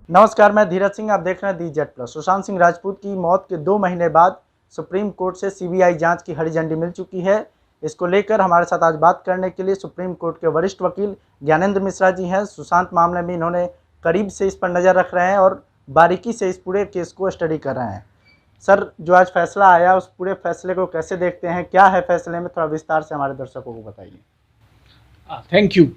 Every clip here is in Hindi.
नमस्कार, मैं धीरज सिंह। आप देख रहे हैं the Z plus. Sushant Singh Rajput की मौत के 2 महीने बाद सुप्रीम कोर्ट से सीबीआई जांच की हरी झंडी मिल चुकी है। इसको लेकर हमारे साथ आज बात करने के लिए सुप्रीम कोर्ट के वरिष्ठ वकील ज्ञानेंद्र मिश्रा जी हैं। सुशांत मामले में इन्होंने करीब से इस पर नज़र रख रहे हैं और बारीकी से इस पूरे केस को स्टडी कर रहे हैं। सर, जो आज फैसला आया उस पूरे फैसले को कैसे देखते हैं, क्या है फैसले में, थोड़ा विस्तार से हमारे दर्शकों को बताइए। Thank you.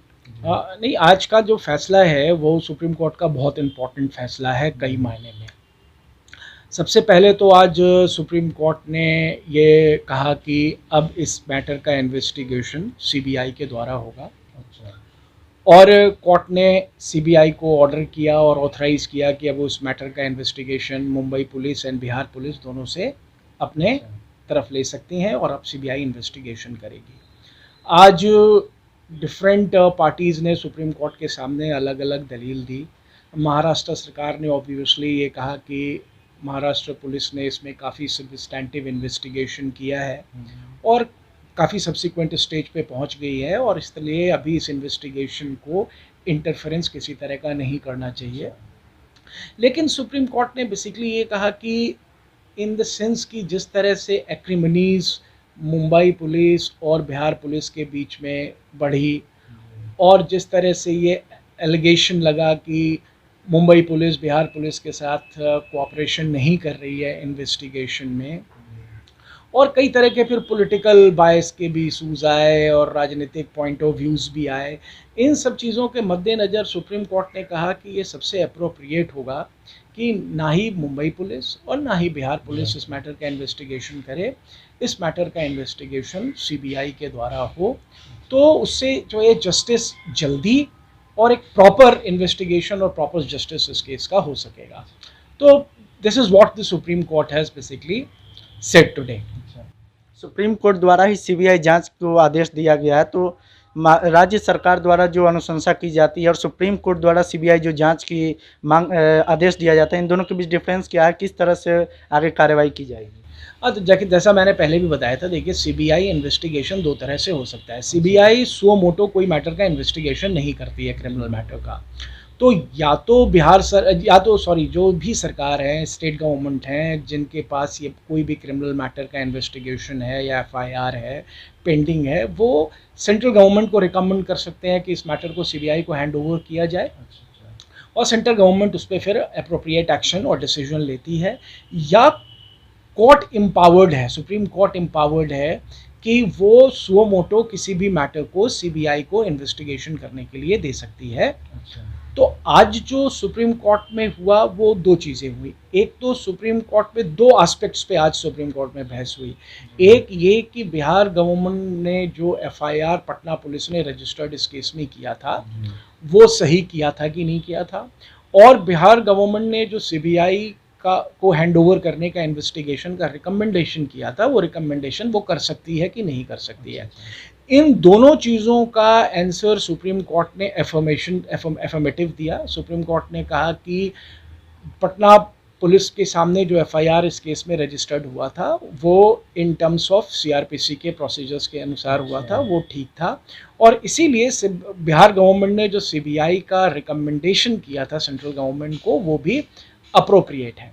नहीं, आज का जो फैसला है वो सुप्रीम कोर्ट का बहुत इम्पोर्टेंट फैसला है कई मायने में। सबसे पहले तो आज सुप्रीम कोर्ट ने ये कहा कि अब इस मैटर का इन्वेस्टिगेशन सीबीआई के द्वारा होगा। और कोर्ट ने सीबीआई को ऑर्डर किया और ऑथराइज़ किया कि अब उस मैटर का investigation Mumbai police and Bihar police दोनों से अपने तरफ ले सकती हैं और अब सीबीआई इन्वेस्टिगेशन करेगी। आज डिफरेंट पार्टीज़ ने सुप्रीम कोर्ट के सामने अलग अलग दलील दी। महाराष्ट्र सरकार ने ऑब्वियसली ये कहा कि महाराष्ट्र पुलिस ने इसमें काफ़ी सब्सटैंटिव इन्वेस्टिगेशन किया है और काफ़ी सब्सिक्वेंट स्टेज पे पहुंच गई है और इसलिए अभी इस इन्वेस्टिगेशन को इंटरफेरेंस किसी तरह का नहीं करना चाहिए। लेकिन सुप्रीम कोर्ट ने बेसिकली ये कहा कि इन द सेंस कि जिस तरह से एक्रिमनीज़ मुंबई पुलिस और बिहार पुलिस के बीच में बढ़ी और जिस तरह से ये एलिगेशन लगा कि मुंबई पुलिस बिहार पुलिस के साथ कोऑपरेशन नहीं कर रही है इन्वेस्टिगेशन में, और कई तरह के फिर पॉलिटिकल बायस के भी इशूज़ आए और राजनीतिक पॉइंट ऑफ व्यूज़ भी आए। इन सब चीज़ों के मद्देनज़र सुप्रीम कोर्ट ने कहा कि ये सबसे अप्रोप्रिएट होगा कि ना ही मुंबई पुलिस और ना ही बिहार पुलिस इस मैटर का इन्वेस्टिगेशन करे, इस मैटर का इन्वेस्टिगेशन सीबीआई के द्वारा हो, तो उससे जो है जस्टिस जल्दी और एक प्रॉपर इन्वेस्टिगेशन और प्रॉपर जस्टिस इस केस का हो सकेगा। तो this is what the supreme court has basically said today. Supreme court द्वारा ही सीबीआई जांच को आदेश दिया गया है, तो राज्य सरकार द्वारा जो अनुशंसा की जाती है और सुप्रीम कोर्ट द्वारा सीबीआई जो जांच की मांग आदेश दिया जाता है, इन दोनों के बीच डिफरेंस क्या है, किस तरह से आगे कार्रवाई की जाएगी? तो जैसा मैंने पहले भी बताया था, देखिए सीबीआई इन्वेस्टिगेशन दो तरह से हो सकता है। सीबीआई सुओ मोटो कोई मैटर का इन्वेस्टिगेशन नहीं करती है, क्रिमिनल मैटर का। तो या तो जो भी सरकार है, स्टेट गवर्नमेंट हैं, जिनके पास ये कोई भी क्रिमिनल मैटर का इन्वेस्टिगेशन है या एफआईआर है पेंडिंग है, वो सेंट्रल गवर्नमेंट को रिकमेंड कर सकते हैं कि इस मैटर को सीबीआई को हैंड ओवर किया जाए और सेंट्रल गवर्नमेंट उस पर फिर अप्रोप्रिएट एक्शन और डिसीजन लेती है। या कोर्ट एम्पावर्ड है, सुप्रीम कोर्ट एम्पावर्ड है कि वो सुओ मोटो किसी भी मैटर को सीबीआई को इन्वेस्टिगेशन करने के लिए दे सकती है। तो आज जो सुप्रीम कोर्ट में हुआ वो दो चीज़ें हुई। एक तो सुप्रीम कोर्ट में दो एस्पेक्ट्स पे आज सुप्रीम कोर्ट में बहस हुई। एक ये कि बिहार गवर्नमेंट ने जो एफआईआर पटना पुलिस ने रजिस्टर्ड इस केस में किया था वो सही किया था कि नहीं किया था, और बिहार गवर्नमेंट ने जो सीबीआई को हैंड ओवर करने का इन्वेस्टिगेशन का रिकमेंडेशन किया था, वो रिकमेंडेशन वो कर सकती है कि नहीं कर सकती है। इन दोनों चीज़ों का आंसर सुप्रीम कोर्ट ने एफर्मेटिव दिया। सुप्रीम कोर्ट ने कहा कि पटना पुलिस के सामने जो एफआईआर इस केस में रजिस्टर्ड हुआ था वो इन टर्म्स ऑफ सीआरपीसी के प्रोसीजर्स के अनुसार हुआ था, वो ठीक था, और इसीलिए बिहार गवर्नमेंट ने जो सीबीआई का रिकमेंडेशन किया था सेंट्रल गवर्नमेंट को वो भी अप्रोप्रिएट है।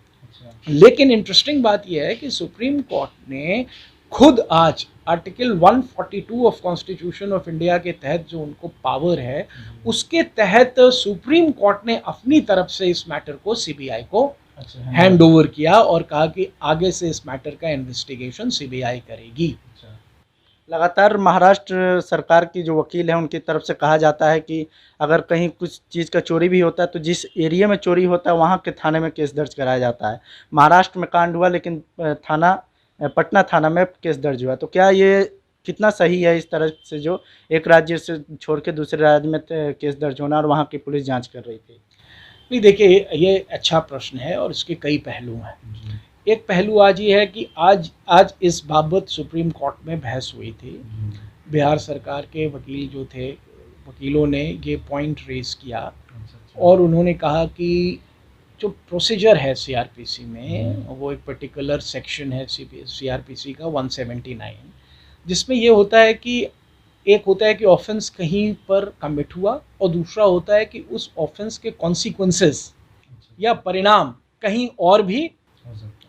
लेकिन इंटरेस्टिंग बात यह है कि सुप्रीम कोर्ट ने खुद आज article 142 of constitution of India के तहत जो उनको पावर है उसके तहत सुप्रीम कोर्ट ने अपनी तरफ से इस मैटर को सीबीआई को हैंड ओवर किया और कहा कि आगे से इस मैटर का इन्वेस्टिगेशन सीबीआई करेगी। लगातार महाराष्ट्र सरकार की जो वकील है उनकी तरफ से कहा जाता है कि अगर कहीं कुछ चीज़ का चोरी भी होता है तो जिस एरिया में चोरी होता है वहाँ के थाने में केस दर्ज कराया जाता है। महाराष्ट्र में कांड हुआ लेकिन पटना थाना में केस दर्ज हुआ, तो क्या ये कितना सही है इस तरह से जो एक राज्य से छोड़ के दूसरे राज्य में केस दर्ज होना और वहाँ की पुलिस जाँच कर रही थी? नहीं, देखिए ये अच्छा प्रश्न है और इसके कई पहलू हैं। एक पहलू आज ये है कि आज इस बाबत सुप्रीम कोर्ट में बहस हुई थी। बिहार सरकार के वकील जो थे, वकीलों ने ये पॉइंट रेज किया और उन्होंने कहा कि जो प्रोसीजर है सीआरपीसी में वो एक पर्टिकुलर सेक्शन है सीआरपीसी का 179, जिसमें ये होता है कि एक होता है कि ऑफेंस कहीं पर कमिट हुआ और दूसरा होता है कि उस ऑफेंस के कॉन्सिक्वेंसेस या परिणाम कहीं और भी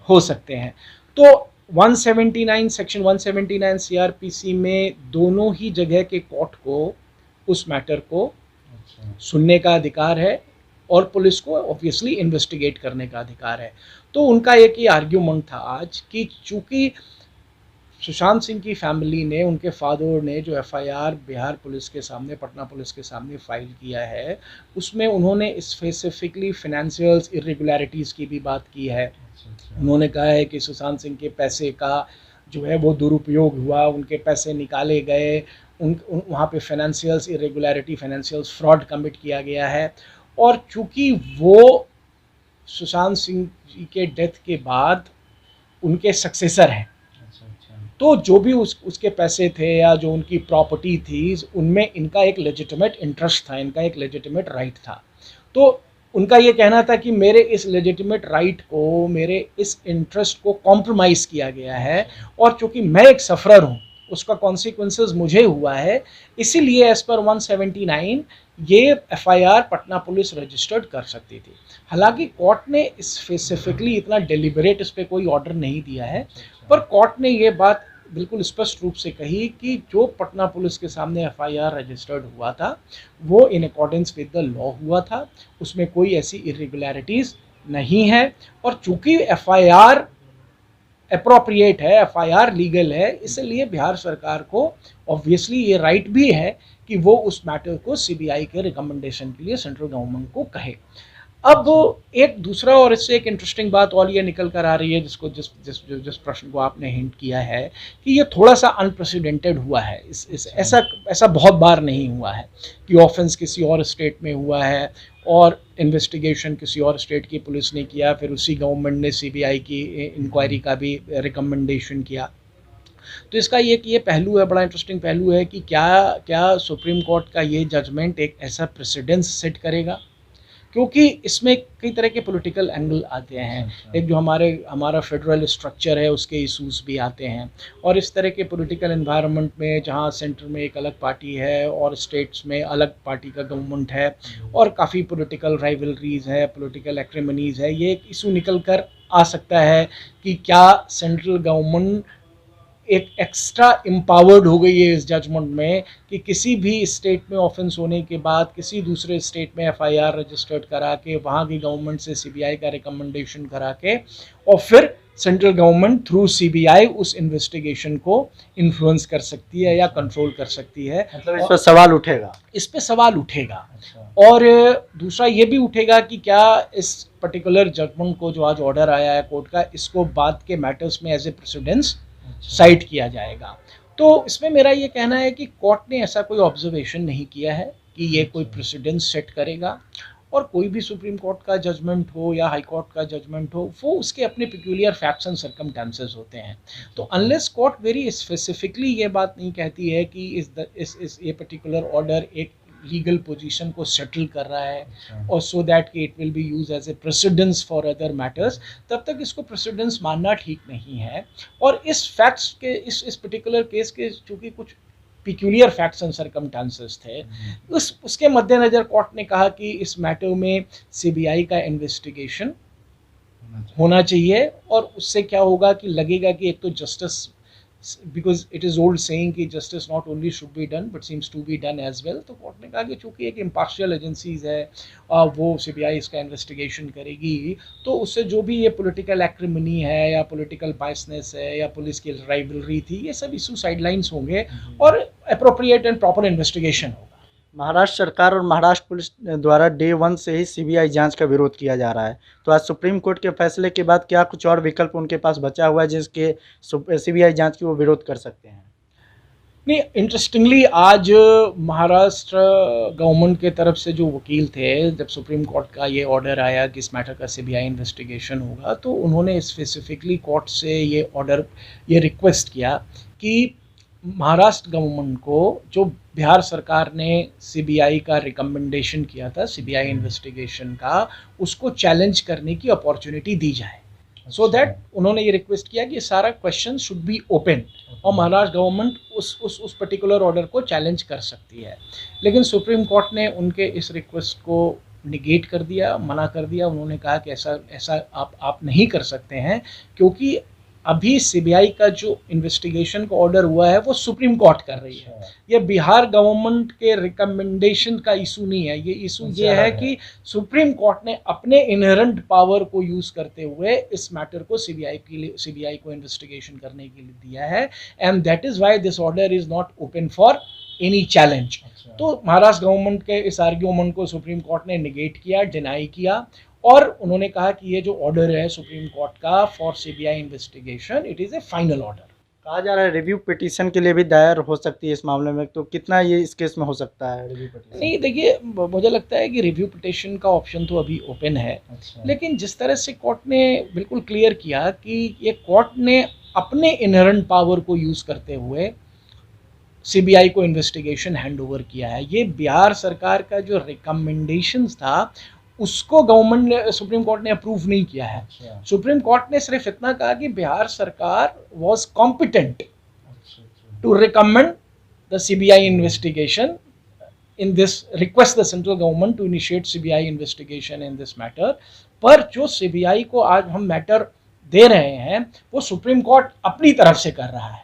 हो सकते हैं। तो 179 सेक्शन 179 सीआरपीसी में दोनों ही जगह के कोर्ट को उस मैटर को सुनने का अधिकार है और पुलिस को ऑब्वियसली इन्वेस्टिगेट करने का अधिकार है। तो उनका एक ही आर्ग्यूमेंट था आज कि चूंकि सुशांत सिंह की फैमिली ने, उनके फादर ने जो एफआईआर बिहार पुलिस के सामने, पटना पुलिस के सामने फाइल किया है, उसमें उन्होंने स्पेसिफिकली फाइनेंशियल्स इरेगुलरिटीज़ की भी बात की है। उन्होंने कहा है कि सुशांत सिंह के पैसे का जो है वो दुरुपयोग हुआ, उनके पैसे निकाले गए, वहाँ पे financials irregularity, financials fraud commit किया गया है। और चूँकि वो सुशांत सिंह जी के डेथ के बाद उनके सक्सेसर हैं, तो जो भी उसके पैसे थे या जो उनकी प्रॉपर्टी थी, उनमें इनका एक लेजिटिमेट इंटरेस्ट था, इनका एक लेजिटिमेट राइट था। तो उनका ये कहना था कि मेरे इस लेजिटिमेट राइट को, मेरे इस इंटरेस्ट को कॉम्प्रोमाइज़ किया गया है, और चूँकि मैं एक सफ़रर हूँ, उसका कॉन्सिक्वेंसेस मुझे हुआ है, इसीलिए एज पर 179 ये एफआईआर पटना पुलिस रजिस्टर्ड कर सकती थी। हालांकि कोर्ट ने स्पेसिफिकली इतना डेलिबरेट इस पर कोई ऑर्डर नहीं दिया है, पर कोर्ट ने ये बात बिल्कुल स्पष्ट रूप से कही कि जो पटना पुलिस के सामने एफआईआर रजिस्टर्ड हुआ था वो in accordance with the law हुआ था, उसमें कोई ऐसी इरेगुलरिटीज़ नहीं है। और चूंकि एफआईआर अप्रोप्रिएट है, एफआईआर लीगल है, इसलिए बिहार सरकार को ऑब्वियसली ये राइट भी है कि वो उस मैटर को सीबीआई के रिकमेंडेशन के लिए सेंट्रल गवर्नमेंट को कहे। अब एक दूसरा और इससे एक इंटरेस्टिंग बात और ये निकल कर आ रही है, जिस प्रश्न को आपने हिंट किया है कि ये थोड़ा सा अनप्रेसिडेंटेड हुआ है। ऐसा बहुत बार नहीं हुआ है कि ऑफेंस किसी और स्टेट में हुआ है और इन्वेस्टिगेशन किसी और स्टेट की पुलिस ने किया, फिर उसी गवर्नमेंट ने सीबीआई की इंक्वायरी का भी रिकमेंडेशन किया। तो इसका ये पहलू है, बड़ा इंटरेस्टिंग पहलू है कि क्या सुप्रीम कोर्ट का ये जजमेंट एक ऐसा प्रेसिडेंस सेट करेगा, क्योंकि इसमें कई तरह के पॉलिटिकल एंगल आते हैं। एक जो हमारा फेडरल स्ट्रक्चर है उसके इशूज़ भी आते हैं, और इस तरह के पॉलिटिकल एनवायरनमेंट में जहां सेंटर में एक अलग पार्टी है और स्टेट्स में अलग पार्टी का गवर्नमेंट है और काफ़ी पॉलिटिकल राइवलरीज़ है, पॉलिटिकल एक्रिमनीज़ है, ये एक इशू निकल कर आ सकता है कि क्या सेंट्रल गवर्नमेंट एक एक्स्ट्रा एम्पावर्ड हो गई है इस जजमेंट में कि किसी भी स्टेट में ऑफेंस होने के बाद किसी दूसरे स्टेट में एफआईआर रजिस्टर्ड करा के वहाँ की गवर्नमेंट से सीबीआई का रिकमेंडेशन करा के और फिर सेंट्रल गवर्नमेंट थ्रू सीबीआई उस इन्वेस्टिगेशन को इन्फ्लुएंस कर सकती है या कंट्रोल कर सकती है। मतलब इस पर सवाल उठेगा, इस पे सवाल उठेगा। और दूसरा ये भी उठेगा कि क्या इस पर्टिकुलर जजमेंट को, जो आज ऑर्डर आया है कोर्ट का, इसको बाद के मैटर्स में एज ए प्रेसिडेंस साइट किया जाएगा। तो इसमें मेरा ये कहना है कि कोर्ट ने ऐसा कोई ऑब्जर्वेशन नहीं किया है कि ये कोई प्रेसिडेंस सेट करेगा, और कोई भी सुप्रीम कोर्ट का जजमेंट हो या हाई कोर्ट का जजमेंट हो, वो उसके अपने पिक्यूलियर फैक्ट्स एंड सर्कमस्टेंसेस होते हैं। तो अनलेस कोर्ट वेरी स्पेसिफिकली ये बात नहीं कहती है कि ये पर्टिकुलर ऑर्डर एक लीगल पोजीशन को सेटल कर रहा है और सो दैट कि it will be use as a precedence for other matters, तब तक इसको प्रेसिडेंस मानना ठीक नहीं है। और इस फैक्ट्स के, इस पर्टिकुलर केस के चूँकि कुछ पिक्यूलियर फैक्ट्स एंड सर्कमस्टेंसेस थे, उसके मद्देनज़र कोर्ट ने कहा कि इस मैटर में सीबीआई का इन्वेस्टिगेशन होना चाहिए। और उससे क्या होगा कि लगेगा कि एक तो justice, because it is old saying कि justice not only should be done but seems to be done as well, तो कोर्ट ने कहा कि चूँकि एक impartial एजेंसीज है वो सीबीआई इसका इन्वेस्टिगेशन करेगी, तो उससे जो भी ये पॉलिटिकल एक्रिमनी है या पॉलिटिकल बायसनेस है या पुलिस की राइवलरी थी, ये सब इशू साइडलाइंस होंगे और अप्रोप्रिएट एंड प्रॉपर इन्वेस्टिगेशन होगा। महाराष्ट्र सरकार और महाराष्ट्र पुलिस द्वारा डे 1 से ही सीबीआई जांच का विरोध किया जा रहा है, तो आज सुप्रीम कोर्ट के फैसले के बाद क्या कुछ और विकल्प उनके पास बचा हुआ है जिसके सीबीआई जांच की वो विरोध कर सकते हैं? नहीं, इंटरेस्टिंगली आज महाराष्ट्र गवर्नमेंट के तरफ से जो वकील थे, जब सुप्रीम कोर्ट का ये ऑर्डर आया कि इस मैटर का सीबीआई इन्वेस्टिगेशन होगा, तो उन्होंने स्पेसिफिकली कोर्ट से ये रिक्वेस्ट किया कि महाराष्ट्र गवर्नमेंट को जो बिहार सरकार ने सीबीआई का रिकमेंडेशन किया था, सीबीआई इन्वेस्टिगेशन का, उसको चैलेंज करने की अपॉर्चुनिटी दी जाए। सो दैट उन्होंने ये रिक्वेस्ट किया कि सारा क्वेश्चन शुड बी ओपन और महाराष्ट्र गवर्नमेंट उस पर्टिकुलर ऑर्डर को चैलेंज कर सकती है। लेकिन सुप्रीम कोर्ट ने उनके इस रिक्वेस्ट को निगेट कर दिया, मना कर दिया। उन्होंने कहा कि ऐसा आप नहीं कर सकते हैं, क्योंकि अभी सीबीआई का जो इन्वेस्टिगेशन का ऑर्डर हुआ है वो सुप्रीम कोर्ट कर रही है। ये बिहार गवर्नमेंट के रिकमेंडेशन का इशू नहीं है, ये इशू ये है कि सुप्रीम कोर्ट ने अपने इनहेरेंट पावर को यूज करते हुए इस मैटर को सीबीआई को इन्वेस्टिगेशन करने के लिए दिया है, and that is why this order is not open for any challenge. तो महाराष्ट्र गवर्नमेंट के इस आर्ग्यूमेंट को सुप्रीम कोर्ट ने निगेट किया, डिनाई किया, और उन्होंने कहा कि ये जो ऑर्डर है सुप्रीम कोर्ट का for CBI investigation, it is A final order. कहा जा रहा है रिव्यू पिटीशन के लिए भी दायर हो सकती है इस मामले में, तो कितना ये इस केस में हो सकता है रिव्यू पिटीशन? नहीं, देखिए, मुझे लगता है कि रिव्यू पिटीशन का ऑप्शन तो अभी ओपन है। लेकिन जिस तरह से कोर्ट ने बिल्कुल क्लियर किया कि ये कोर्ट ने अपने इनहेरेंट पावर को यूज़ करते हुए सीबीआई को इन्वेस्टिगेशन हैंड ओवर किया है। ये बिहार सरकार का जो रिकमेंडेशंस था उसको गवर्नमेंट ने, सुप्रीम कोर्ट ने अप्रूव नहीं किया है। सुप्रीम कोर्ट ने सिर्फ इतना कहा कि बिहार सरकार was competent to recommend the CBI investigation in this, request the central government to initiate CBI investigation in this matter. पर जो सीबीआई को आज हम मैटर दे रहे हैं वो सुप्रीम कोर्ट अपनी तरफ से कर रहा है,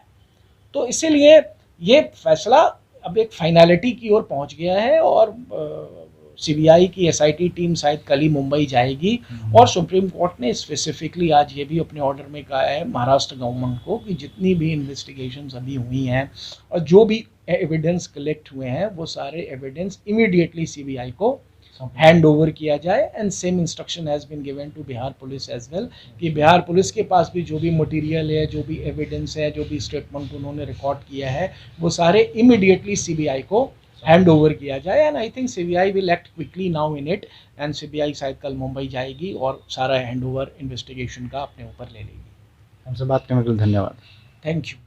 तो इसीलिए ये फैसला अब एक फाइनलिटी की ओर पहुंच गया है, और सीबीआई की एसआईटी टीम शायद कल ही मुंबई जाएगी। और सुप्रीम कोर्ट ने स्पेसिफिकली आज ये भी अपने ऑर्डर में कहा है महाराष्ट्र गवर्नमेंट को कि जितनी भी इन्वेस्टिगेशंस अभी हुई हैं और जो भी एविडेंस कलेक्ट हुए हैं वो सारे एविडेंस इमीडिएटली सीबीआई को हैंड ओवर किया जाए, and same instruction has been given to Bihar police as well कि बिहार पुलिस के पास भी जो भी मटेरियल है, जो भी एविडेंस है, जो भी स्टेटमेंट उन्होंने रिकॉर्ड किया है, वो सारे इमीडिएटली सीबीआई को हैंड ओवर किया जाए। And I think CBI will act quickly now in it, and CBI शायद कल मुंबई जाएगी और सारा हैंड ओवर इन्वेस्टिगेशन का अपने ऊपर ले लेगी। हमसे बात करने के लिए धन्यवाद। Thank you.